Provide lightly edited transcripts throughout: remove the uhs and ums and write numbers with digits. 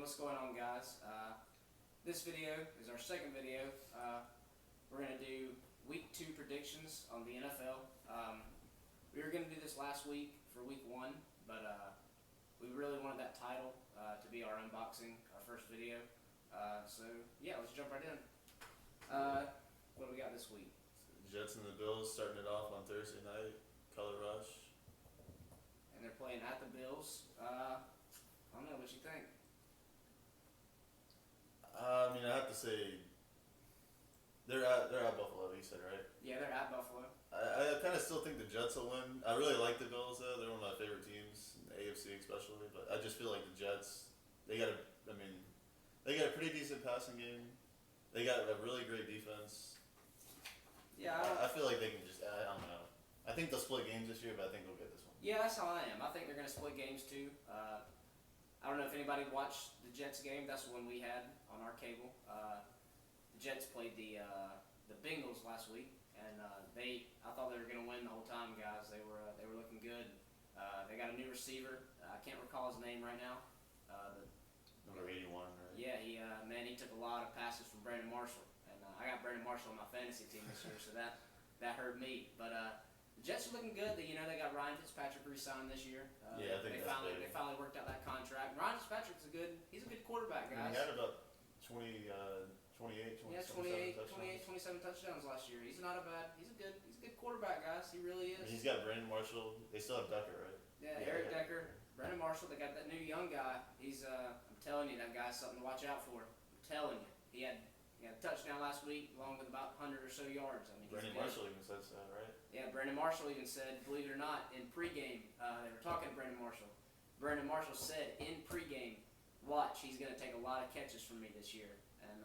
what's going on, guys? This video is our second video. We're going to do week 2 predictions on the NFL. We were going to do this last week for week 1, but we really wanted that title to be our unboxing, our first video. So yeah, let's jump right in. What do we got this week? Jets and the Bills starting it off on Thursday night. Color Rush. And they're playing at the Bills. I don't know, what you think? I have to say, they're at Buffalo, you said, right? Yeah, they're at Buffalo. I kind of still think the Jets will win. I really like the Bills, though. They're one of my favorite teams, in the AFC especially. But I just feel like the Jets, they got a pretty decent passing game. They got a really great defense. Yeah, I feel like they can I don't know. I think they'll split games this year, but I think they'll get this one. Yeah, that's how I am. I think they're going to split games too. I don't know if anybody watched the Jets game. That's the one we had on our cable. The Jets played the Bengals last week, and I thought they were going to win the whole time, guys. They were looking good. They got a new receiver. I can't recall his name right now. Number 81, right? Yeah, he took a lot of passes from Brandon Marshall, and I got Brandon Marshall on my fantasy team this year, so that hurt me. But the Jets are looking good. They got Ryan Fitzpatrick re-signed this year. Yeah, I think they finally worked out that contract. Ryan Fitzpatrick's a good quarterback, guys. He had about 28, 27 touchdowns last year. He's a good quarterback, guys. He really is. And he's got Brandon Marshall. They still have Decker, right? Yeah, Eric Decker, Brandon Marshall. They got that new young guy. I'm telling you, that guy's something to watch out for. I'm telling you. He had a touchdown last week, along with about 100 or so yards. Brandon Marshall even said so, right? Yeah, Brandon Marshall even said, believe it or not, in pregame, they were talking to Brandon Marshall. Brandon Marshall said in pregame, watch, he's going to take a lot of catches from me this year. And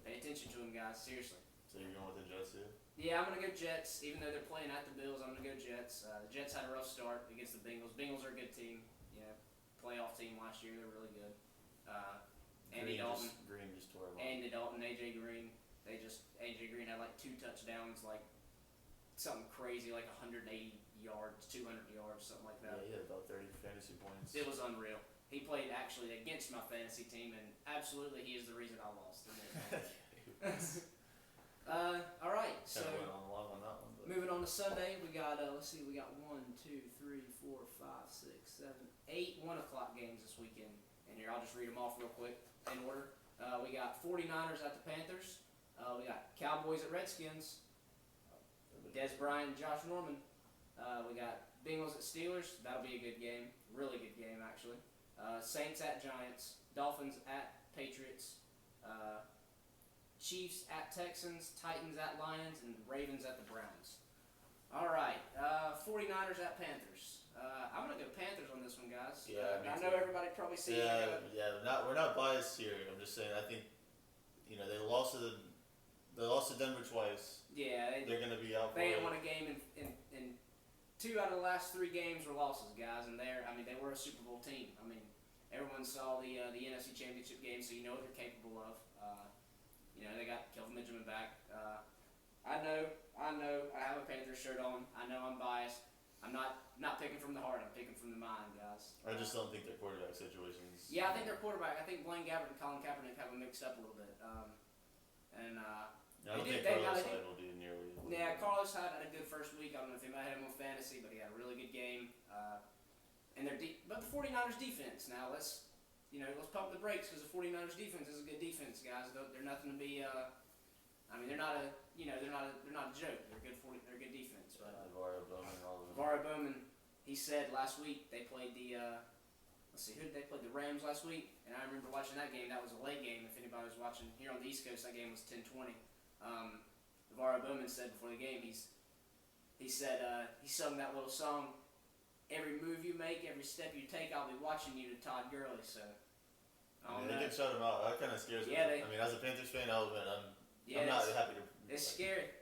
pay attention to him, guys, seriously. So you're going with the Jets, too? Yeah, I'm going to go Jets. Even though they're playing at the Bills, I'm going to go Jets. The Jets had a rough start against the Bengals. Bengals are a good team. Playoff team last year. They're really good. Andy Dalton. Green just tore him up. Andy Dalton, AJ Green. AJ Green had like 2 touchdowns, like something crazy, like 180 yards, 200 yards, something like that. Yeah, he had about 30 fantasy points. It was unreal. He played actually against my fantasy team, and absolutely he is the reason I lost. All right, so on that one, moving on to Sunday, we got we got 1, 2, 3, 4, 5, 6, 7, 8 1:00 games this weekend. And here, I'll just read them off real quick in order. We got 49ers at the Panthers. We got Cowboys at Redskins. Des Bryant, Josh Norman. We got Bengals at Steelers. That'll be a good game. Really good game, actually. Saints at Giants. Dolphins at Patriots. Chiefs at Texans. Titans at Lions. And Ravens at the Browns. All right. 49ers at Panthers. I'm going to go Panthers on this one, guys. Yeah, I know everybody probably sees it. We're not biased here. I'm just saying, I think, they lost to Denver twice. Yeah, they're going to be out for They it. ain't won a game in 2 out of the last 3 games were losses, guys, and they were a Super Bowl team. Everyone saw the NFC Championship game, so you know what they're capable of. They got Kelvin Benjamin back. I know, I have a Panthers shirt on. I know I'm biased. I'm not picking from the heart. I'm picking from the mind, guys. I just don't think their quarterback situations. Yeah, I think their quarterback. I think Blaine Gabbert and Colin Kaepernick have them mixed up a little bit. I don't think Carlos Hyde will do nearly. Yeah, Carlos Hyde had a good first week. I don't know if anybody had him on fantasy, but he had a really good game. But the 49ers defense. Now let's pump the brakes, because the 49ers defense is a good defense, guys. They're nothing to be. They're not a joke. They're a good defense. But LeVar Bowman and all of them. LeVar Bowman, he said last week they played the. Who did they play? The Rams last week, and I remember watching that game. That was a late game. If anybody was watching here on the East Coast, that game was 10:20. LeVar Bowman said before the game, he sung that little song. Every move you make, every step you take, I'll be watching you, to Todd Gurley. So. They can shut him out. That kind of scares me. As a Panthers fan, I'm not happy to. It's scary.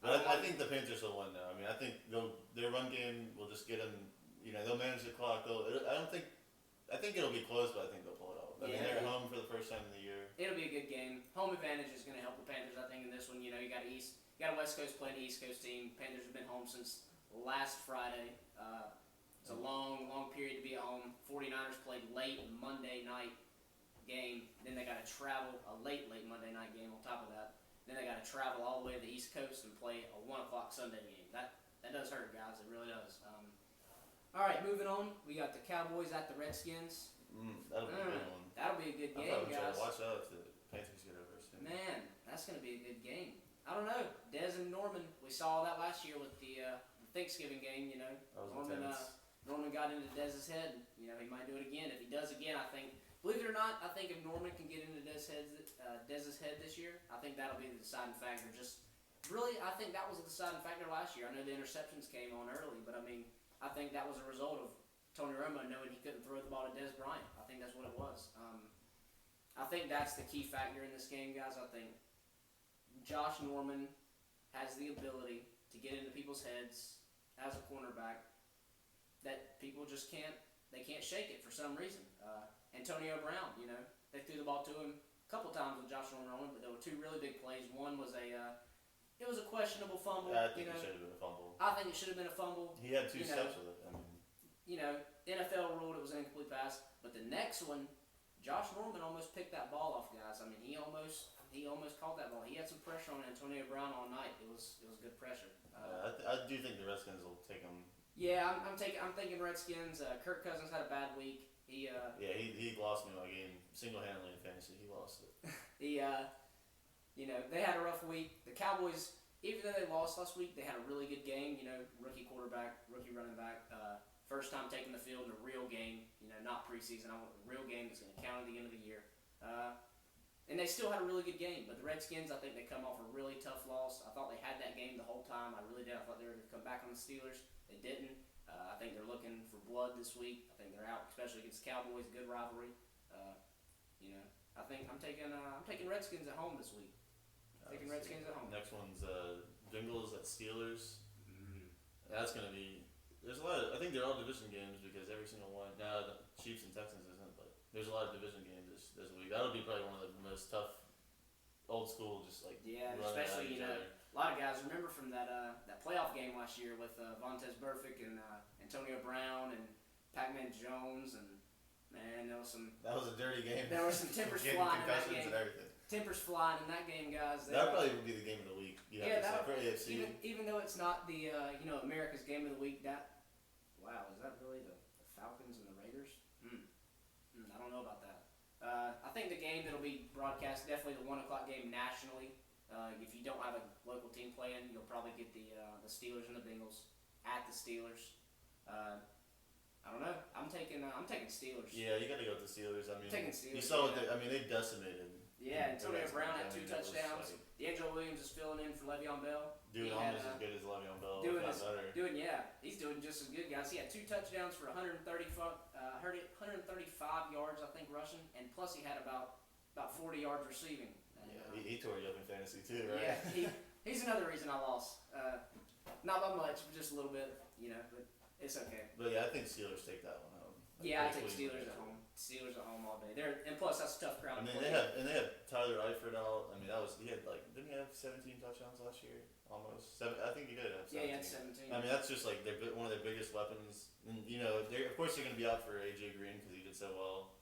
I think the Panthers will win now. I think their run game will just get them. They'll manage the clock. I think it'll be close, but I think they'll pull it off. They're at home for the first time in the year. It'll be a good game. Home advantage is going to help the Panthers, I think, in this one. You got a West Coast playing the East Coast team. Panthers have been home since last Friday. It's a long period to be at home. 49ers played late Monday night game. Then they got to travel a late Monday night game on top of that. Then they got to travel all the way to the East Coast and play a 1 o'clock Sunday game. That does hurt, guys. It really does. All right, moving on. We got the Cowboys at the Redskins. That'll be a good one. That'll be a good game, I'm probably trying guys. to watch out if the Panthers get over soon. Man, that's going to be a good game. I don't know. Dez and Norman, we saw that last year with the Thanksgiving game, you know. That was intense. Norman got into Dez's head. You know, he might do it again. If he does again, I think, believe it or not, I think if Norman can get into Dez's head this year, I think that'll be the deciding factor. Just really, I think that was a deciding factor last year. I know the interceptions came on early, but I mean, I think that was a result of Tony Romo knowing he couldn't throw the ball to Dez Bryant. I think that's what it was. I think that's the key factor in this game, guys. I think Josh Norman has the ability to get into people's heads as a cornerback that people just can't shake it for some reason. Antonio Brown, you know, they threw the ball to him a couple times with Josh Norman on it, but there were two really big plays. One was it was a questionable fumble. I think it should have been a fumble. I think it should have been a fumble. He had two steps with it. I mean, you know, NFL ruled it was an incomplete pass, but the next one, Josh Norman almost picked that ball off, guys. I mean, he almost caught that ball. He had some pressure on Antonio Brown all night. It was good pressure. I do think the Redskins will take him. Yeah, I'm thinking Redskins. Kirk Cousins had a bad week. He lost me my game single-handedly in fantasy. He lost it. You know, they had a rough week. The Cowboys, even though they lost last week, they had a really good game. You know, rookie quarterback, rookie running back, first time taking the field in a real game. You know, not preseason. I want a real game that's going to count at the end of the year. And they still had a really good game. But the Redskins, I think they come off a really tough loss. I thought they had that game the whole time. I really did. I thought they were going to come back on the Steelers. They didn't. I think they're looking for blood this week. I think they're out, especially against the Cowboys. Good rivalry. You know, I think I'm taking Redskins at home this week. Taking Redskins at home. Next one's Bengals at Steelers. That's gonna be. There's a lot. I think they're all division games because every single one. Now the Chiefs and Texans isn't, but there's a lot of division games this week. That'll be probably one of the most tough, old school, just like especially you know. A lot of guys remember from that playoff game last year with Vontaze Burfict and Antonio Brown and Pac-Man Jones and man, there was some. That was a dirty game. There were some tempers flying in that game. And everything. Tempers flying in that game, guys. That probably would be the game of the week. That for AFC. Even though it's not the America's game of the week. Is that really the Falcons and the Raiders? I don't know about that. I think the game that'll be broadcast definitely the 1 o'clock game nationally. If you don't have a local team playing, you'll probably get the Steelers and the Bengals at the Steelers. I don't know. I'm taking Steelers. Yeah, you got to go with the Steelers. I mean, taking Steelers, you saw what they decimated. Yeah, Antonio Brown had 2 touchdowns. D'Angelo Williams is filling in for Le'Veon Bell. Doing almost as good as Le'Veon Bell. He's doing just as good, guys. He had 2 touchdowns for 135 yards, I think, rushing, and plus he had about 40 yards receiving. He tore you up in fantasy too, right? Yeah, he's another reason I lost. Not by much, but just a little bit, you know. But it's okay. But yeah, I think Steelers take that one home. I take Steelers at home. Steelers at home all day. And plus that's a tough crowd. I mean, they have Tyler Eifert out. I mean, didn't he have 17 touchdowns last year? Almost. I think he did have 17. Yeah, he had 17. I mean, that's just like one of their biggest weapons. And you know, of course they're going to be out for AJ Green because he did so well.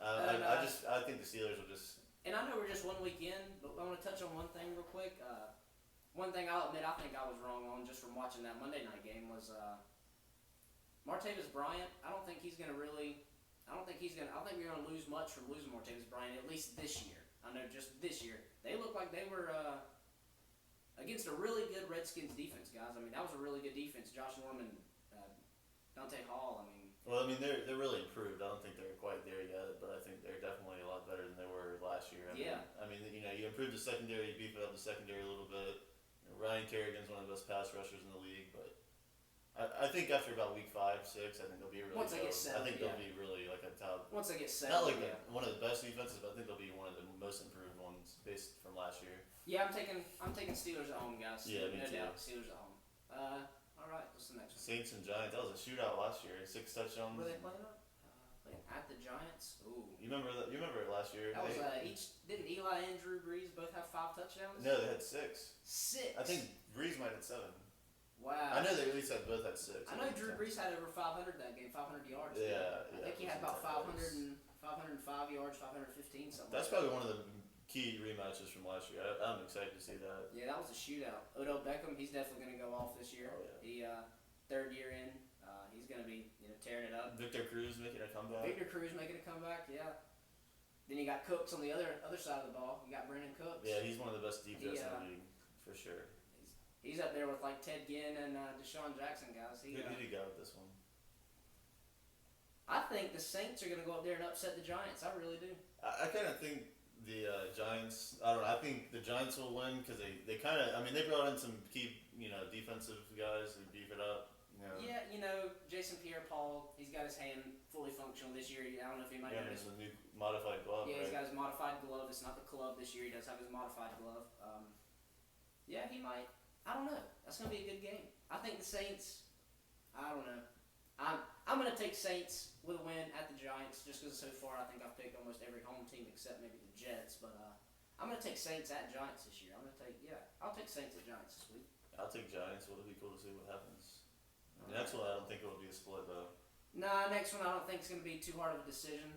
I think the Steelers will just. And I know we're just 1 week in, but I want to touch on one thing real quick. One thing I'll admit I think I was wrong on just from watching that Monday night game was Martavis Bryant. I don't think we're going to lose much from losing Martavis Bryant, at least this year. I know just this year. They look like they were against a really good Redskins defense, guys. I mean, that was a really good defense. Josh Norman, Dante Hall, Well, I mean, they're really improved. I don't think they're quite there yet, but I think they're definitely a lot better than they were last year. I mean, you know, you improved the secondary, you beefed up the secondary a little bit. You know, Ryan Kerrigan's one of the best pass rushers in the league, but I think after about week 5, 6, I think they'll be really. Once they get settled, they'll be really like a top. Once they get Not settled, like one of the best defenses, but I think they'll be one of the most improved ones based from last year. Yeah, I'm taking Steelers at home, guys. Yeah, me too. Doubt, Steelers at home. All right, what's the next one? Saints and Giants. That was a shootout last year. 6 touchdowns. Where they playing at? Playing at the Giants. Ooh. You remember that? You remember it last year? That was didn't Eli and Drew Brees both have 5 touchdowns? No, they had 6. 6. I think Brees might have 7. Wow. I know they at least had both had 6. I know Drew Brees had over 500 that game, 500 yards. Yeah, I think he had about 505 yards, 515 something. That's probably one of the key rematches from last year. I'm excited to see that. Yeah, that was a shootout. Odell Beckham, he's definitely going to go off this year. Oh, yeah. He third year in, he's going to be tearing it up. Victor Cruz making a comeback. Victor Cruz making a comeback, yeah. Then you got Cooks on the other side of the ball. You got Brandon Cooks. Yeah, he's one of the best deep threats in the league for sure. He's up there with like Ted Ginn and Deshaun Jackson guys. Who did he go with this one? I think the Saints are going to go up there and upset the Giants. I really do. I kind of think the Giants. I don't know. I think the Giants will win because they kind of. I mean, they brought in some key defensive guys who beef it up. Yeah, Jason Pierre-Paul, he's got his hand fully functional this year. I don't know if you might notice. Yeah, a new modified glove. Yeah, right? he's got his modified glove. It's not the club this year. He does have his modified glove. Yeah, he might. I don't know. That's gonna be a good game. I think the Saints. I don't know. I'm gonna take Saints with a win at the Giants just because so far I think I've picked almost every home team except maybe the Jets. But I'm gonna take Saints at Giants this year. I'll take Saints at Giants this week. I'll take Giants. It'll be cool to see what happens. The next one, I don't think it will be a split though. Nah, next one I don't think it's gonna be too hard of a decision.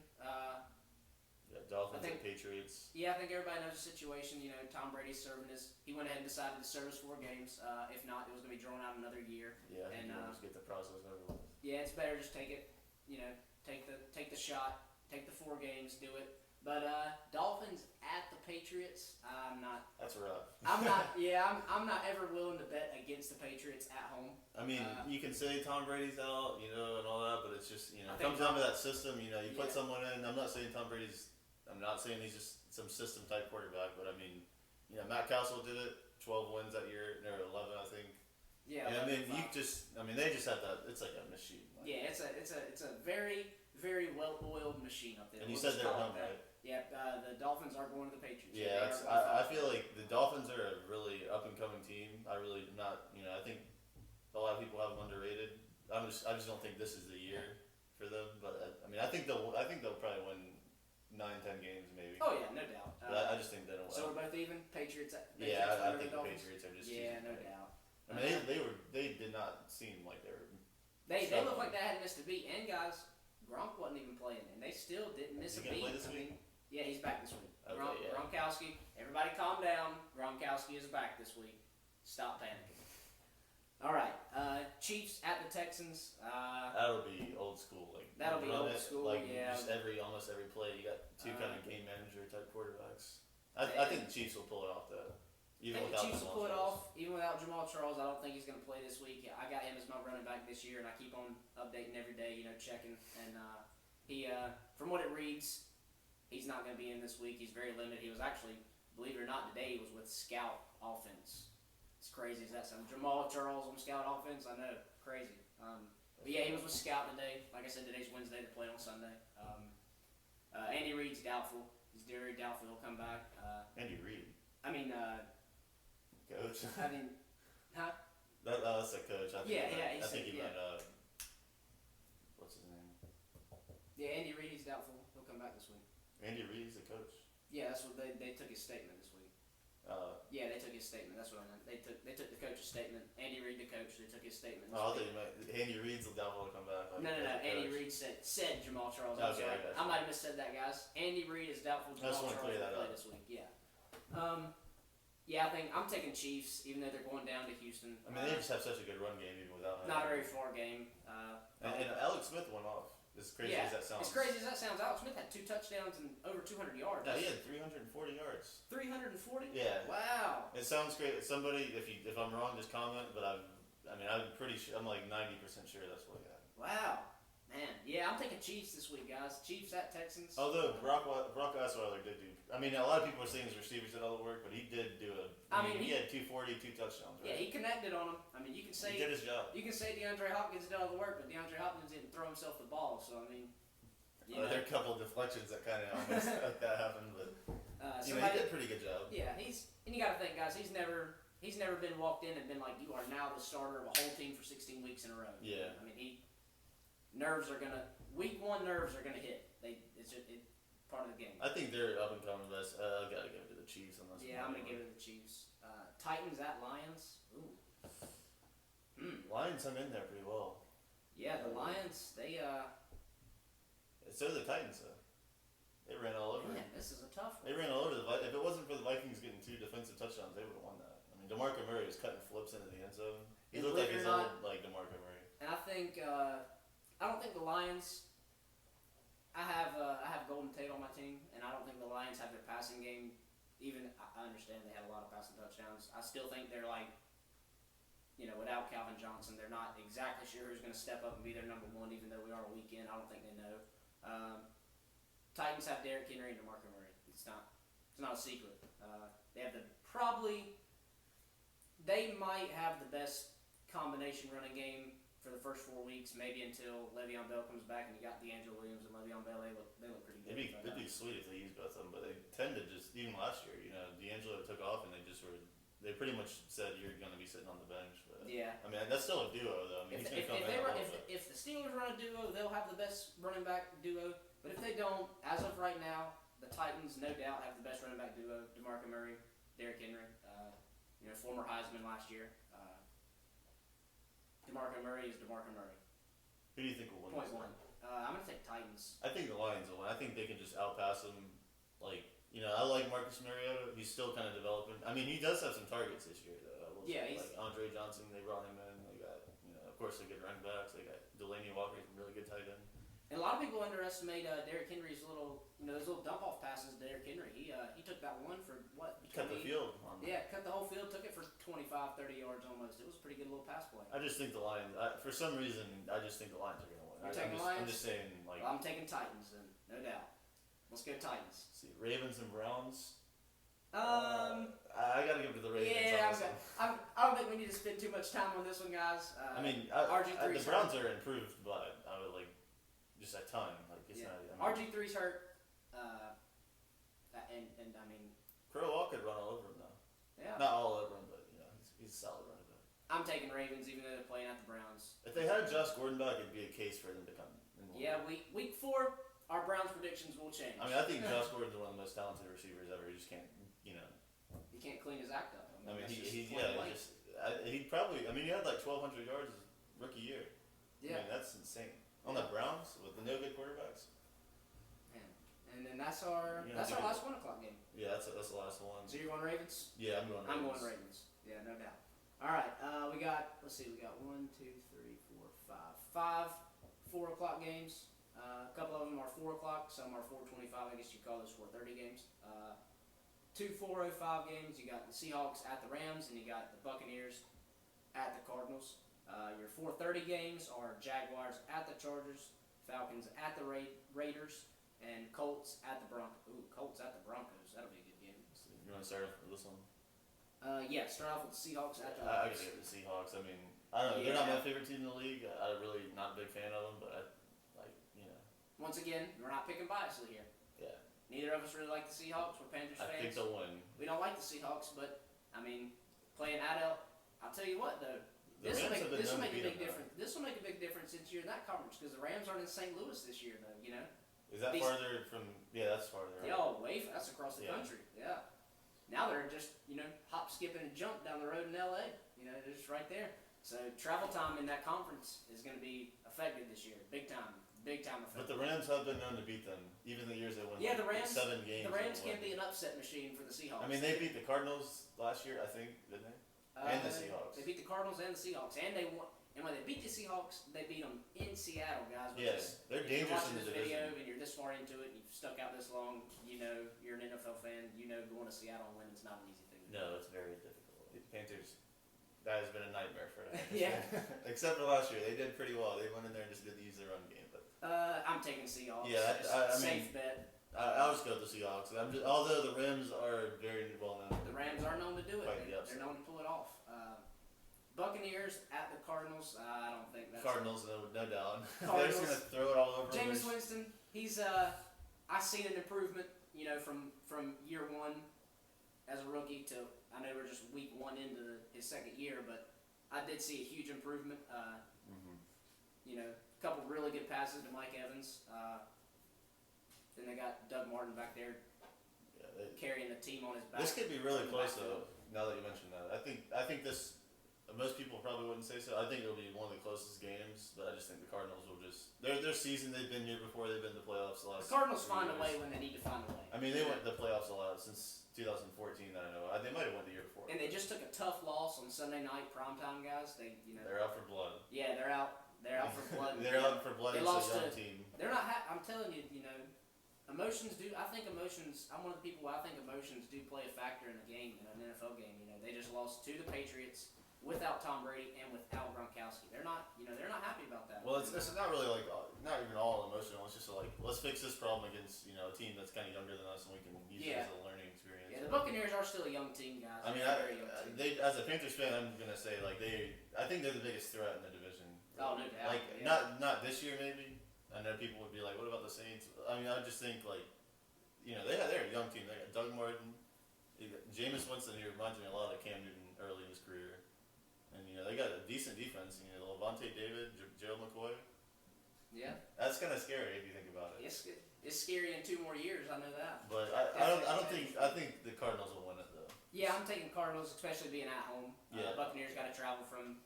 Yeah, Dolphins and Patriots. Yeah, I think everybody knows the situation. Tom Brady's serving he went ahead and decided to serve his 4 games. If not, it was gonna be drawn out another year. Yeah, and just get the process over with. Yeah, it's better just take it. Take the shot, take the 4 games, do it. But Dolphins at the Patriots, I'm not. That's rough. I'm not. Yeah, I'm not ever willing to bet against the Patriots at home. I mean, you can say Tom Brady's out, and all that, but it's just it I comes down to that system. You put Yeah. someone in. I'm not saying he's just some system type quarterback, but I mean, Matt Castle did it. 12 wins that year, or 11, I think. Yeah. And they just have that. It's like a machine. Yeah, it's a very very well-oiled machine up there. And you said they're home, right? Yeah, the Dolphins are going to the Patriots. Yeah, I feel like the Dolphins are a really up-and-coming team. I really not, I think a lot of people have them underrated. I just don't think this is the year for them. But I think they'll probably win 9-10 games maybe. Oh yeah, no doubt. But I just think they don't. So we're both even. Patriots I think the Patriots are just. Yeah, no doubt. I mean, they did not seem like they were. They looked like they hadn't missed a beat. And guys, Gronk wasn't even playing, and they still didn't miss a beat. Play this week? Yeah, he's back this week. Okay, yeah. Gronkowski, everybody calm down. Gronkowski is back this week. Stop panicking. All right, Chiefs at the Texans. That'll be old school, that'll be old school, yeah. Just almost every play, you got 2 kind of game manager type quarterbacks. I think the Chiefs will pull it off though. I think the Chiefs will pull it off, even without Jamal Charles. I don't think he's going to play this week. I got him as my running back this year, and I keep on updating every day, checking. And he, from what it reads, he's not going to be in this week. He's very limited. He was actually, believe it or not, today he was with Scout Offense. As crazy as that sounds. Jamal Charles on Scout Offense, I know, crazy. But yeah, he was with Scout today. Like I said, today's Wednesday. They play on Sunday. Andy Reid's doubtful. He's very doubtful he'll come back. Andy Reid. Coach. Huh? That's a coach. I think he might. What's his name? Yeah, Andy Reid. He's doubtful. He'll come back this week. Andy Reid's the coach. Yeah, that's what they took his statement this week. Yeah, they took his statement. That's what I meant. They took the coach's statement. Andy Reid, the coach, they took his statement. I thought you meant Andy Reid's the devil to come back. No. Andy Reid said Jamal Charles. Okay, I might have missaid that, guys. Andy Reid is doubtful. Jamal Charles will play this week. Yeah. Yeah, I think I'm taking Chiefs, even though they're going down to Houston. I mean, they just have such a good run game even without him. Not a very far game. And Alex Smith went off. As crazy as that sounds. As crazy as that sounds, Alex Smith had 2 touchdowns and over 200 yards. Yeah, he had 340 yards. 340? Yeah. Wow. It sounds great. Somebody, if I'm wrong, just comment. But I'm pretty sure. I'm like 90% sure that's what he had. Wow. Man, yeah, I'm taking Chiefs this week, guys. Chiefs at Texans. Although Brock Osweiler did do. I mean, a lot of people are saying his receivers did all the work, but he did do it. He had 240, 2 touchdowns. Right? Yeah, he connected on them. I mean, you can say he did his job. You can say DeAndre Hopkins did all the work, but DeAndre Hopkins didn't throw himself the ball. So I mean, there are a couple of deflections that kind of almost like that happened, but he did a pretty good job. Yeah, and you got to think, guys, he's never been walked in and been like, you are now the starter of a whole team for 16 weeks in a row. Yeah. I mean, week 1 nerves are gonna hit. It's part of the game. I think they're up and coming. I gotta give it to the Chiefs on this. Yeah, I'm gonna give it to the Chiefs. Titans at Lions. Ooh. Lions hung in there pretty well. Yeah, the Lions, they So did the Titans, though. They ran all over. man, this is a tough They one. ran all over If it wasn't for the Vikings getting 2 defensive touchdowns, they would have won that. I mean, DeMarco Murray was cutting flips into the end zone. He And looked like believe it his or old like DeMarco Murray. And I don't think the Lions. I have Golden Tate on my team, and I don't think the Lions have their passing game. Even I understand they had a lot of passing touchdowns. I still think they're like, without Calvin Johnson, they're not exactly sure who's going to step up and be their number one. Even though we are a weekend, I don't think they know. Titans have Derrick Henry and DeMarco Murray. It's not a secret. They have they might have the best combination running game for the first 4 weeks, maybe until Le'Veon Bell comes back and you got D'Angelo Williams and Le'Veon Bell. They look pretty good. It'd be sweet if they used both of them, but they tend to just even last year. D'Angelo took off and they pretty much said you're going to be sitting on the bench. But Yeah. I mean, that's still a duo though. I mean, he's going to come in a little bit. If the Steelers run a duo, they'll have the best running back duo. But if they don't, as of right now, the Titans no doubt have the best running back duo: DeMarco Murray, Derrick Henry. Former Heisman last year. DeMarco Murray is DeMarco Murray. Who do you think will win? Point this one. game? I'm gonna take Titans. I think the Lions will win. I think they can just outpass them. I like Marcus Mariota. He's still kind of developing. I mean, he does have some targets this year, though. I will Yeah, say. he's- Like Andre Johnson, they brought him in. They got, of course, they get running backs. They got Delaney Walker, he's a really good tight end. And a lot of people underestimate Derrick Henry's those little dump off passes to Derrick Henry. He took that one for what? He cut the field on them. Yeah, cut the whole field, took it for 25, 30 yards almost. It was a pretty good little pass play. I just think the Lions. For some reason, I just think the Lions are going to win. You're taking I'm Lions? just saying, Well, I'm taking Titans then, no doubt. Let's go Titans. see, Ravens and Browns. I I got to give it to the Ravens. Yeah, on this one. I don't think we need to spend too much time on this one, guys. I mean, RG3 the Browns are improved, but I would just a ton. It's Yeah. not. RG3's hurt. And I mean, Crow Wall could run all over him though. yeah. Not all over him, but he's a solid running back. I'm taking Ravens, even though they're playing at the Browns. If they had Josh Gordon back, it'd be a case for them to come. Yeah, week 4, our Browns predictions will change. I mean, I think Josh Gordon's one of the most talented receivers ever. He just can't, He can't clean his act up. I mean, that's just he'd plain blank. probably. I mean, he had like 1,200 yards his rookie year. Yeah. I mean, that's insane. On the Browns with the no good quarterbacks. Man. And then that's our Yeah, last dude. 1 o'clock game. Yeah, that's the last one. So you're going Ravens? Yeah, I'm going. I'm Ravens. going Ravens. Yeah, no doubt. All right, we got 1, 2, 3, 4, 5 4 o'clock games. A couple of them are 4 o'clock. Some are 4:25. I guess you call those 4:30 games. 2 4:05 games. You got the Seahawks at the Rams, and you got the Buccaneers at the Cardinals. Your 4:30 games are Jaguars at the Chargers, Falcons at the Raiders, and Colts at the Broncos. Ooh, Colts at the Broncos. That'll be a good game. So you want to start off with this one? Yeah, start off with the Seahawks at the I Rams. gotta give it to the Seahawks. I mean, I don't know. They're not Yeah. my favorite team in the league. I'm really not a big fan of them, but Once again, we're not picking biasly here. yeah. Neither of us really like the Seahawks. We're Panthers I think fans. they'll win. We don't like the Seahawks, but I mean, playing at I'll tell you what though. The This will Rams make have been this will known to make a beat big them, difference. This will make a big difference since you're in that conference because the Rams aren't in St. Louis this year though. Is that These- farther from? Yeah, that's farther. Yeah, oh, that's across the Yeah. country. Yeah. Now they're just hop, skip, and jump down the road in LA. They're just right there. So travel time in that conference is going to be affected this year, big time affected. But the Rams have been known to beat them, even the years they won. Yeah, the like Rams- 7 games. The Rams they won. can be an upset machine for the Seahawks. I mean, they beat the Cardinals last year, I think, didn't they? And the Seahawks. They beat the Cardinals and the Seahawks, and they won. And when they beat the Seahawks, they beat them in Seattle, guys. Which Yeah, is, they're if you're dangerous watching in the this video division. and you're this far into it, and you've stuck out this long, you're an NFL fan. Going to Seattle and winning is not an easy thing. No, it's very difficult. The Panthers, that has been a nightmare for them. Yeah. Except for last year, they did pretty well. They went in there and just didn't use their run game. But I'm taking Seahawks. Yeah, Just I mean- safe bet. I'll just go with the Seahawks. Although the Rams are very well known. The Rams are known to do it. Quite the They're upset. known to pull it off. Buccaneers at the Cardinals. I don't think that's Cardinals, no doubt. They're Cardinals. just gonna throw it all over. Jameis them. Winston, he's I've seen an improvement, from year 1 as a rookie to I know we're just week 1 into his second year, but I did see a huge improvement. Mhm. A couple really good passes to Mike Evans. Then they got Doug Martin back there Yeah, carrying the team on his back. this could be really in the close backfield. though. Now that you mentioned that, I think this most people probably wouldn't say so. I think it'll be one of the closest games, but I just think the Cardinals will just their season. They've been here before. They've been to the playoffs the The last. Cardinals 3 find a years. way when they need to find a way. I mean, they went to the playoffs a lot since 2014. That I know. They might have won the year before. And they just took a tough loss on Sunday night primetime, guys. They're out for blood. Yeah, they're out. They're out for blood. They're out for blood. They It's lost a young to- team. They're not. I'm telling you, emotions do. I think emotions. I'm one of the people. I think emotions do play a factor in a game, an NFL game. They just lost to the Patriots without Tom Brady and without Gronkowski. They're not. They're not happy about that. Well, it's not really like not even all emotional. It's just like let's fix this problem against a team that's kind of younger than us, and we can use it as a learning experience. Yeah, the Buccaneers are still a young team, guys. I mean, They're a very young team. they as a Panthers fan, I'm gonna say like I think they're the biggest threat in the division. Oh, no doubt. Like yeah. not this year maybe. I know people would be like, what about the Saints? I mean, I just think like they're a young team. They got Doug Martin, Jameis Winston. He reminds me a lot of Cam Newton early in his career, and they got a decent defense. Levante David, Gerald McCoy. Yeah. That's kind of scary if you think about it. It's scary in 2 more years. I know that. But I think the Cardinals will win it though. Yeah, I'm taking Cardinals, especially being at home. Yeah. Buccaneers got to travel from,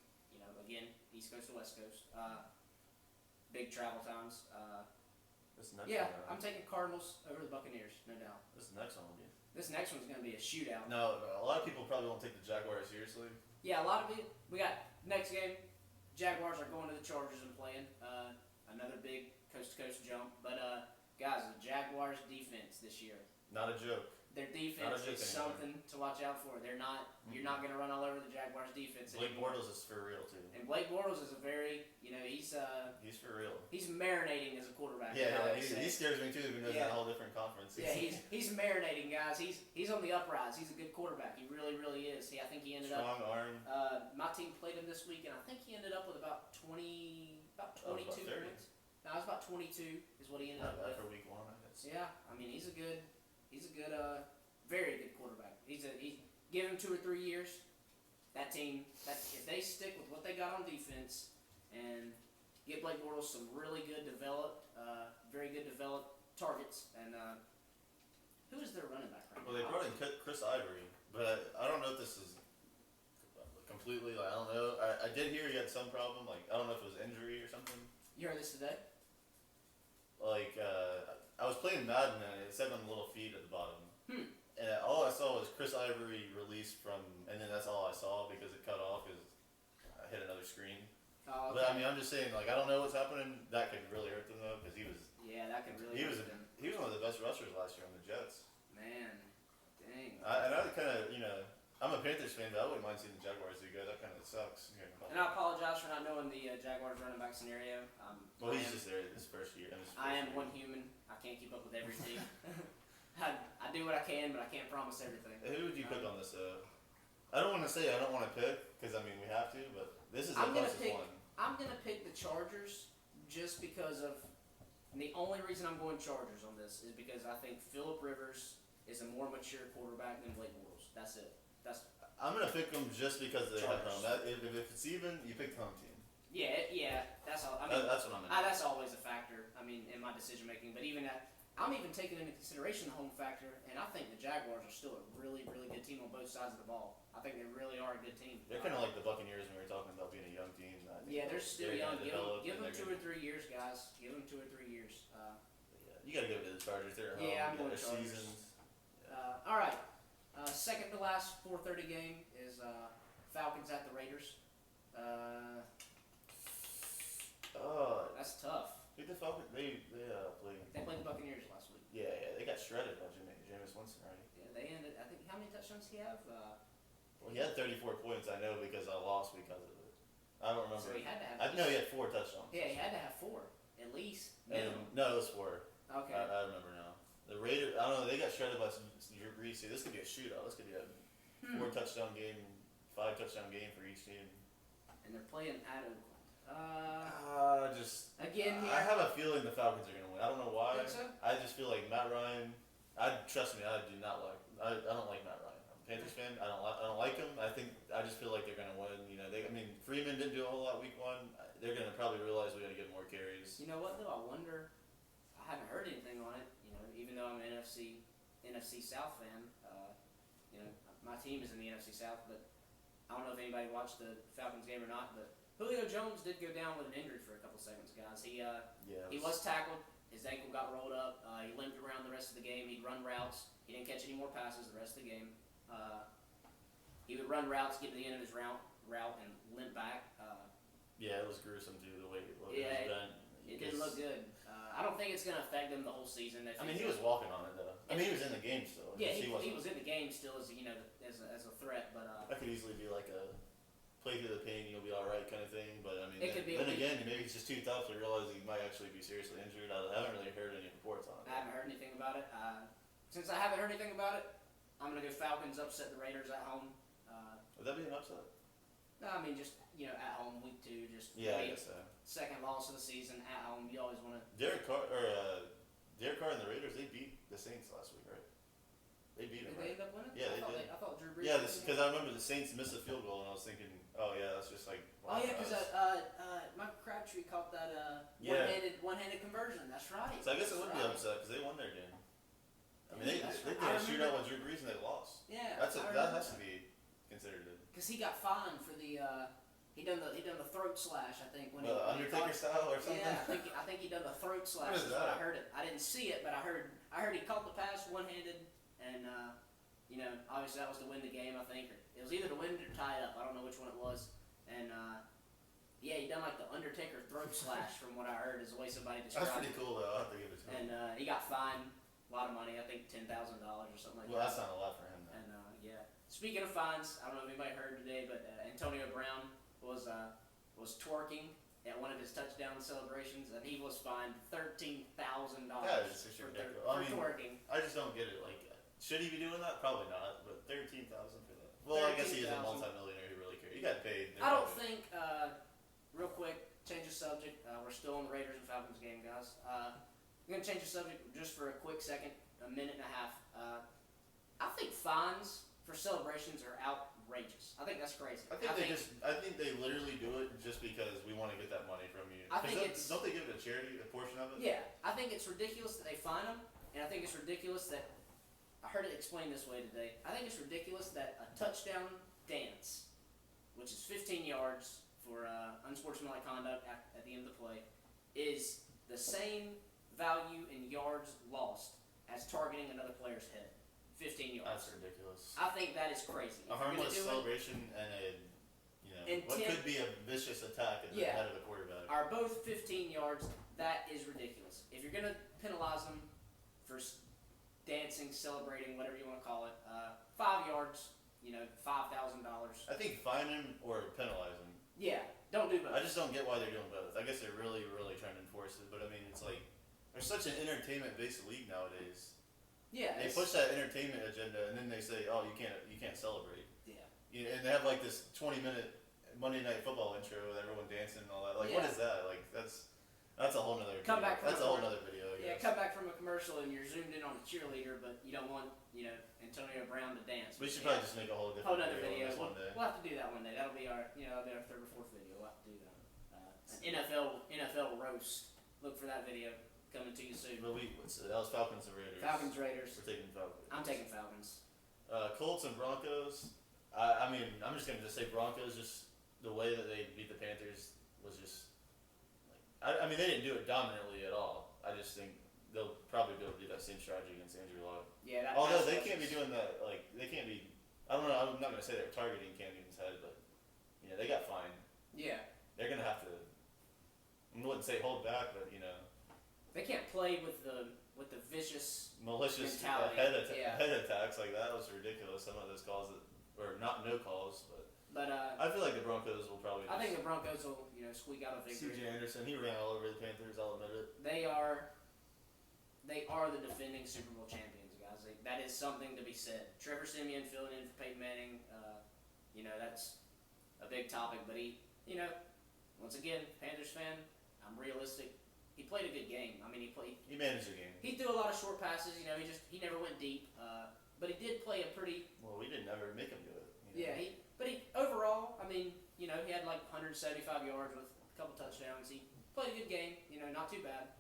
again, East Coast to West Coast. Big travel times. This next Yeah, one, I'm taking Cardinals over the Buccaneers, no doubt. this next one will be. This next one's going to be a shootout. No, a lot of people probably won't take the Jaguars seriously. Yeah, a lot of it. We got next game. Jaguars are going to the Chargers and playing. Another big coast-to-coast jump. But, guys, the Jaguars' defense this year. Not a joke. Their defense joke is anymore. something to watch out for. They're not. You're not going to run all over the Jaguars' defense. Blake anymore. Bortles is for real too. And Blake Bortles is a very, He's for real. he's marinating as a quarterback. Yeah, I would he say. scares me too because Yeah. that whole different conference. Yeah, he's marinating, guys. He's on the uprise. He's a good quarterback. He really, really is. I think he ended up. strong arm. My team played him this week, and I think he ended up with about 22 about 30. points. No, it was about 22 is what he ended up with. For week 1, I guess. Yeah, I mean he's a good, very good quarterback. He give him 2 or 3 years. That team, if they stick with what they got on defense and get Blake Bortles some really good very good developed targets, and who is their running back right Well, now? they brought in Chris Ivory, but I don't know if this is completely. I don't know. I did hear he had some problem. I don't know if it was injury or something. You heard this today? I was playing Madden and it said on the little feed at the bottom. And all I saw was Chris Ivory released from, and then that's all I saw because it cut off because I hit another screen. Oh, But I okay. mean, I'm just saying, I don't know what's happening. That could really hurt them though because Yeah, that could really he was hurt them. he was one of the best rushers last year on the Jets. Man, dang. And I kind of I'm a Panthers fan, but I wouldn't mind seeing the Jaguars do good. That kind of sucks. And I apologize for not knowing the Jaguars running back scenario. Well, he's just there his first year. I am one human. I can't keep up with every team. I do what I can, but I can't promise everything. Who would you pick on this? I don't want to say I don't want to pick because we have to, but this is the I'm gonna closest pick. one. I'm gonna pick the Chargers just because of. And the only reason I'm going Chargers on this is because I think Phillip Rivers is a more mature quarterback than Blake Bortles. That's it. I'm gonna pick them just because they have Chargers. home. If it's even, you pick the home team. Yeah. That's all. I mean, That's what I'm gonna. that's always a factor. I mean, in my decision making. But even I'm even taking into consideration the home factor, and I think the Jaguars are still a really, really good team on both sides of the ball. I think they really are a good team. They're kind of like the Buccaneers when we were talking about being a young team. I think Yeah, they're still gonna young. develop Give and them they're 2 or 3 years, guys. Give them 2 or 3 years. Yeah, you gotta go to the Chargers. They're at home. Yeah, I'm they're going Chargers. seasoned. All right. Second to last 4:30 game is Falcons at the Raiders. That's tough. Who the Falcons? They played. They played the Buccaneers last week. Yeah, they got shredded by Jameis Winston, right? Yeah, they ended. I think how many touchdowns did he have? Well, he had 34 points. I know because I lost because of it. I don't remember. So he had to have. I know he had 4 touchdowns. Yeah, he had to have 4 at least. Minimum. No, it was 4. Okay. I remember now. The Raiders, I don't know, they got shredded by Drew Brees. This could be a shootout. This could be a 4 touchdown game, 5 touchdown game for each team. And they're playing at Oakland. Again, I have a feeling the Falcons are gonna win. I don't know why. Think so? I just feel like Matt Ryan. Trust me, I do not like. I don't like Matt Ryan. I'm a Panthers fan. I don't like him. I just feel like they're gonna win. Freeman didn't do a whole lot week 1. They're gonna probably realize we gotta get more carries. You know what though? I wonder. I haven't heard anything on it. Even though I'm an NFC South fan, my team is in the NFC South, but I don't know if anybody watched the Falcons game or not, but Julio Jones did go down with an injury for a couple seconds, guys. He was tackled. His ankle got rolled up. He limped around the rest of the game. He'd run routes. He didn't catch any more passes the rest of the game. He would run routes, get to the end of his route, and limp back. Yeah, it was gruesome too, the way it looked. Yeah, it didn't look good. I don't think it's going to affect him the whole season. I mean, he was walking on it though. I mean, he was in the game still. Yeah, he was in the game still as as a threat, but that could easily be like a play through the pain, you'll be all right kind of thing. But I mean, It could be a then week. again, maybe he's just too tough to realize he might actually be seriously injured. I haven't really heard any reports on it. I haven't heard anything about it. Since I haven't heard anything about it, I'm going to go Falcons upset the Raiders at home. Would that be an upset? No, I mean just at home week 2, just Yeah, I guess so. second loss of the season at home. You always want to. Derek Carr and the Raiders, they beat the Saints last week, right? They beat Did them, they right? end up winning? Yeah, they did. I thought Drew Brees. Yeah, was because I remember the Saints missed a field goal, and I was thinking, oh yeah, that's just like. Oh yeah, because Michael Crabtree caught that Yeah. one-handed conversion. That's right. So I guess it That's would be right. upset because they won their game. I mean, Yeah, they did a shootout with Drew Brees and they lost. Yeah, That has to be considered a. Because he got fined for the he done the throat slash, I think, when he Undertaker style or something. Yeah, I think he done the throat slash. What is That's what I that? heard it. I didn't see it, but I heard he caught the pass one-handed, and obviously that was to win the game. I think it was either to win it or tie it up. I don't know which one it was, and yeah, he done like the Undertaker throat slash from what I heard is the way somebody described That's pretty it. cool though. I'll have to give it to him. And he got fined a lot of money. I think $10,000 or something like Well, that. that's not a lot for him though. And yeah, speaking of fines, I don't know if anybody heard today, but Antonio Brown was twerking at one of his touchdown celebrations, and he was fined $13,000 That is just ridiculous. I mean, twerking. I just don't get it. Like, should he be doing that? Probably not. But 13,000 for that. Well, I guess he is a 13,000. multimillionaire who really cares. He got paid. I don't think. Real quick, change the subject. We're still on the Raiders and Falcons game, guys. I'm gonna change the subject just for a quick second, a minute and a half. I think fines for celebrations are outrageous. I think that's crazy. I think they literally do it just because we want to get that money from you. I think don't they give it to charity, a portion of it? Yeah, I think it's ridiculous that they fine them, and I think it's ridiculous that I heard it explained this way today. I think it's ridiculous that a touchdown dance, which is 15 yards for unsportsmanlike conduct at the end of the play, is the same value in yards lost as targeting another player's head. 15 yards. That's ridiculous. I think that is crazy. A harmless celebration and what could be a vicious attack at the head of the quarterback. Are both 15 yards. That is ridiculous. If you're going to penalize them for dancing, celebrating, whatever you want to call it, 5 yards, $5,000. I think fine him or penalize him. Yeah, don't do both. I just don't get why they're doing both. I guess they're really, really trying to enforce it, but I mean, it's like there's such an entertainment-based league nowadays. Yeah, They push that entertainment agenda, and then they say, "Oh, you can't celebrate." Yeah. And they have like this 20-minute Monday Night Football intro with everyone dancing and all that. Like, what is that? Like, that's a whole nother. Come back from that's a whole nother video. Yeah, come back from a commercial and you're zoomed in on a cheerleader, but you don't want Antonio Brown to dance. We should probably just make a whole different nother video. on this one day. We'll have to do that one day. That'll be our third or fourth video. We'll have to do that. An NFL roast. Look for that video coming to you soon. But that was Falcons and Raiders. Falcons Raiders. We're taking Falcons. I'm taking Falcons. Colts and Broncos. I mean, I'm just gonna say Broncos. Just the way that they beat the Panthers was just like I mean, they didn't do it dominantly at all. I just think they'll probably be able to do that same strategy against Andrew Luck. Yeah. Although they can't be doing that. Like they can't be. I don't know. I'm not gonna say they're targeting Cam Newton's head, but they got fined. Yeah. They're gonna have to. I wouldn't say hold back, but they can't play with the vicious malicious mentality. head attacks like that was ridiculous. Some of those calls or not no calls, but I feel like the Broncos will probably. I think the Broncos will squeak out a victory. C.J. Anderson, he ran all over the Panthers. I'll admit it. They are the defending Super Bowl champions, guys. That is something to be said. Trevor Siemian filling in for Peyton Manning. That's a big topic, but he, once again, Panthers fan. I'm realistic. He played a good game. I mean, He managed the game. He threw a lot of short passes. He never went deep. But he did play a pretty. Well, we didn't ever make him do it. Yeah, but overall, I mean, he had like 175 yards with a couple touchdowns. He played a good game. Not too bad.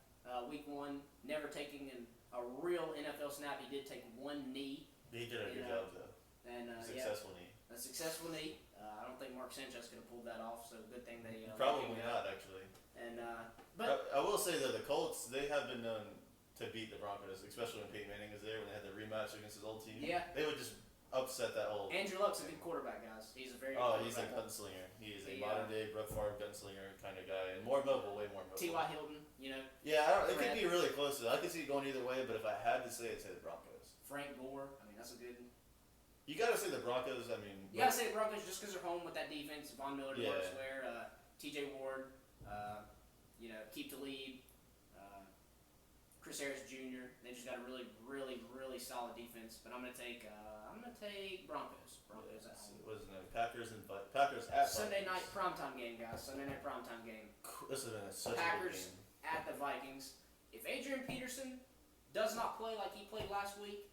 Week 1, never taking a real NFL snap. He did take one knee. He did a good job though. And successful knee. a successful knee. I don't think Mark Sanchez could have pulled that off, so good thing they Probably let him go. not actually. And but I will say though, the Colts, they have been known to beat the Broncos, especially when Peyton Manning was there, when they had the rematch against his old team. Yeah. They would just upset that whole. Andrew Luck's a good quarterback, guys. He's a very good Oh, quarterback. he's a gunslinger. He is a He, modern day Brett Favre gunslinger kind of guy, and more mobile, way more mobile. T.Y. Hilton, you know, Yeah, it could be really close. I could see it going either way, but if I had to say, I'd say the Broncos. Frank Gore. I mean, that's a good. You gotta say the Broncos. I mean, You gotta say the Broncos just because they're home with that defense. Von Miller, Yeah. DeMarcus Ware, T.J. Ward, Keep the lead, Chris Harris Jr. They just got a really, really, really solid defense. But I'm gonna take Broncos. Broncos at home. What is it? Packers at Sunday night Vikings. primetime game, guys. Sunday night primetime game. This has been such a good Packers game. at the Vikings. If Adrian Peterson does not play like he played last week,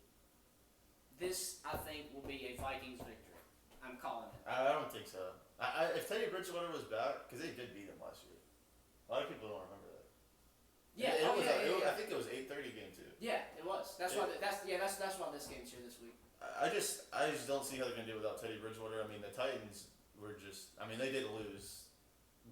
this I think will be a Vikings victory. I'm calling it. I don't think so. If Teddy Bridgewater was back, because they did beat him last year. A lot of people don't remember that. Yeah, I think it was 8:30 game too. Yeah, it was. That's why. That's why this game's here this week. I just don't see how they're gonna do it without Teddy Bridgewater. I mean, the Titans were just. I mean, they did lose,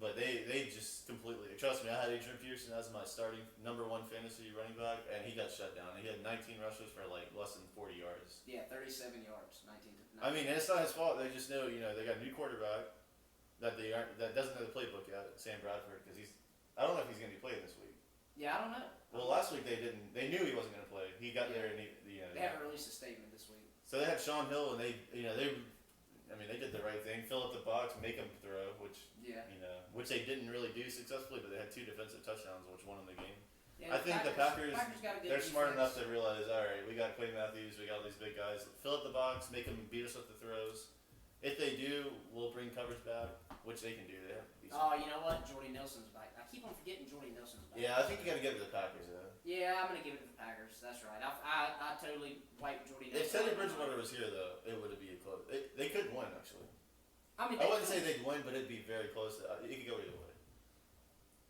but they just completely. Trust me, I had Adrian Peterson as my starting number 1 fantasy running back, and he got shut down. He had 19 rushes for like less than 40 yards. Yeah, 37 yards, 19. I mean, and it's not his fault. They just know, they got a new quarterback that doesn't know the playbook yet, Sam Bradford, because I don't know if he's gonna be playing this week. Yeah, I don't know. Well, last week they didn't. They knew he wasn't gonna play. He got there and They haven't released a statement this week. So they had Sean Hill, and they did the right thing. Fill up the box, make him throw, which they didn't really do successfully, but they had 2 defensive touchdowns, which won them the game. Yeah, I think the Packers got a good they're smart defense. enough to realize, all right, we got Clay Matthews, we got all these big guys. Fill up the box, make them beat us with the throws. If they do, we'll bring coverage back, which they can do. They have decent. Oh, you know what? Jordy Nelson's back. I keep on forgetting Jordy Nelson's back. Yeah, I think you got to give it to the Packers though. Yeah, I'm gonna give it to the Packers. That's right. I totally wiped Jordy Nelson. If Teddy Bridgewater was here though, it would be close. They could win actually. I mean, I wouldn't say they'd win, but it'd be very close. It could go either way.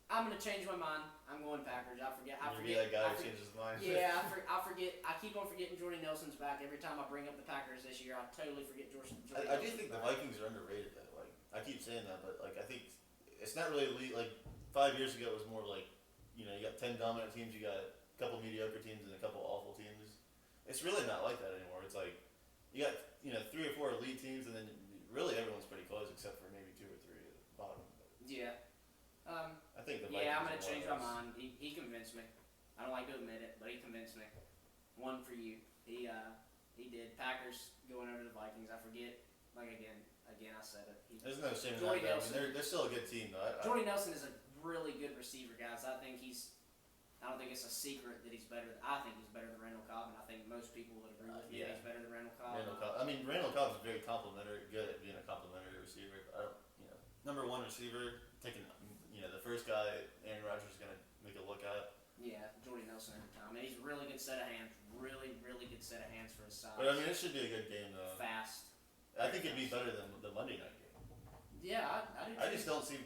I'm gonna change my mind. I'm going Packers. I forget. You'll be that guy who changes his mind. Yeah, I forget. I keep on forgetting Jordy Nelson's back every time I bring up the Packers this year. I totally forget Jordy. I do think the Vikings are underrated though. Like I keep saying that, but like I think it's not really elite. Like 5 years ago, it was more like you got 10 dominant teams, you got a couple mediocre teams, and a couple awful teams. It's really not like that anymore. It's like you got 3 or 4 elite teams, and then really everyone's pretty close except for maybe 2 or 3 at the bottom. But Yeah. I think the Vikings I'm gonna are change more my or less- mind. He convinced me. I don't like to admit it, but he convinced me. One for you. He did. Packers going over the Vikings. I forget. Like again, I said it. There's no shame in Jordy that. I Nelson. mean, they're still a good team though. Jordy Nelson is a really good receiver, guys. I don't think it's a secret that he's better. I think he's better than Randall Cobb, and I think most people would agree with me that Yeah. he's better than Randall Cobb. Randall Cobb's very good at being a complimentary receiver. Number 1 receiver, taking the first guy Aaron Rodgers is gonna make a look at. Yeah, Jordy Nelson every time, and he's a really good set of hands. Really, really good set of hands for his size. But I mean, it should be a good game though. Fast. I think it'd be better than the Monday night game. Yeah, I do. I just don't see.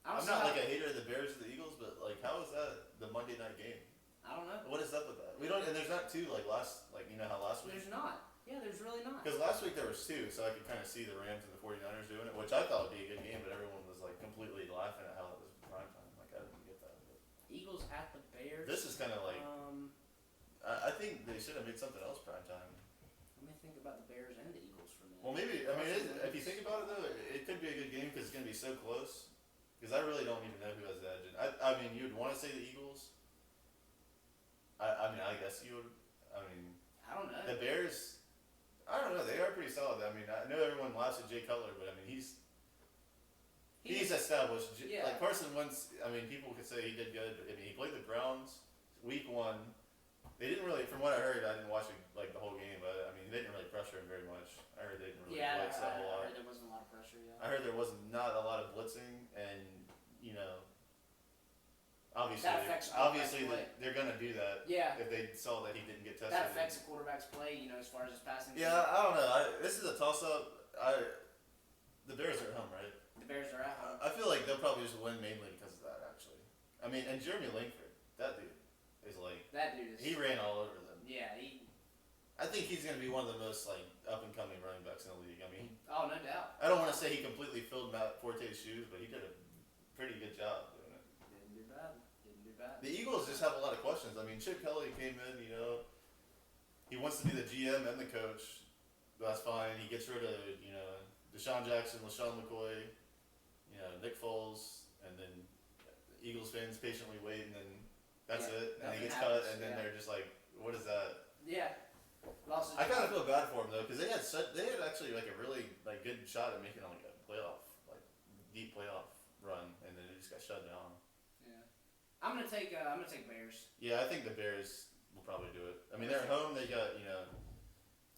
I don't I'm see not how- like a hater of the Bears or the Eagles, but like, how is that the Monday night game? I don't know. What is up with that? We don't, and there's not 2 like how last week. There's not. Yeah, there's really not. Because last week there was 2, so I could kind of see the Rams and the 49ers doing it, which I thought would be a good game, but everyone was like completely laughing at how it was prime time. Like I didn't get that. But Eagles at the Bears. this is kind of like I think they should have made something else prime time. Let me think about the Bears and the Eagles for a minute. Well, maybe if you think about it though, it could be a good game because it's gonna be so close. Because I really don't even know who has the edge. I mean, you'd want to say the Eagles. I guess you would. I mean, I don't know. the Bears. I don't know. They are pretty solid. I mean, I know everyone laughs at Jay Cutler, but I mean, he's established. Yeah. Like Carson Wentz. I mean, people could say he did good. I mean, he played the Browns week 1. They didn't really, from what I heard, I didn't watch like the whole game, but I mean, they didn't really pressure him very much. I heard they didn't really blitz a whole lot. I heard there wasn't a lot of pressure. Yeah. I heard there was not a lot of blitzing, and obviously, That affects quarterback's play. they're gonna do that. Yeah. If they saw that he didn't get tested. That affects the quarterback's play. As far as his passing. Yeah, I don't know. This is a toss-up. The Bears are at home, right? The Bears are at home. I feel like they'll probably just win mainly because of that. Actually, I mean, and Jeremy Langford, that dude is like That dude is. he ran all over them. Yeah, I think think he's going to be one of the most like up and coming running backs in the league. I mean, Oh, no doubt. I don't want to say he completely filled Matt Forte's shoes, but he did a pretty good job doing it. Didn't do bad. Didn't do bad. The Eagles just have a lot of questions. I mean, Chip Kelly came in, you know, he wants to be the GM and the coach. That's fine. He gets rid of, you know, Deshaun Jackson, LaShawn McCoy, you know, Nick Foles, and then Eagles fans patiently wait, and then that's it. And he nothing gets happens, cut, and then they're just like, what is that? Yeah. Lost I kind of feel bad for him though, because they had actually like a really like good shot at making like a playoff, like deep playoff run, and then it just got shut down. Yeah. I'm gonna take Bears. Yeah, I think the Bears will probably do it. I mean, they're at home. They got, you know,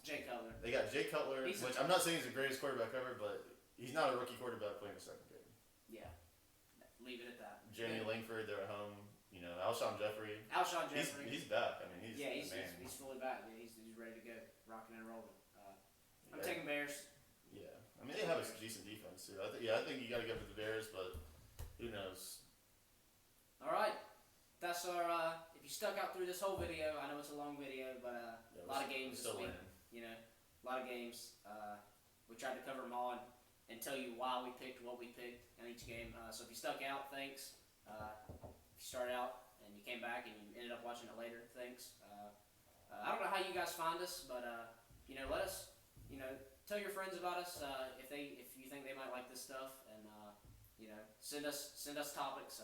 Jay Cutler. they got Jay Cutler, He's which I'm not saying he's the greatest quarterback ever, but he's not a rookie quarterback playing a second game. Yeah. Leave it at that. Jeremy Langford, they're at home. You know, Alshon Jeffrey. Alshon Jeffrey. He's back. I mean, he's yeah, the man. he's fully back. Yeah, he's ready to go, rocking and rolling. I'm Yeah. taking Bears. Yeah, I mean they have a decent defense too. I think you got to go for the Bears, but who knows? All right, that's our. If you stuck out through this whole video, I know it's a long video, but Yeah, a lot of games this still week. winning. You know, a lot of games. We tried to cover them all and tell you why we picked what we picked in each game. So if you stuck out, thanks. If you started out and you came back and you ended up watching it later, thanks. I don't know how you guys find us, but you know, let us. You know, tell your friends about us if you think they might like this stuff, and you know, send us topics.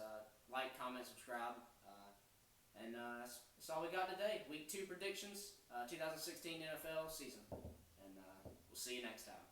Like, comment, subscribe, and that's all we got today. Week 2 predictions, 2016 NFL season, and we'll see you next time.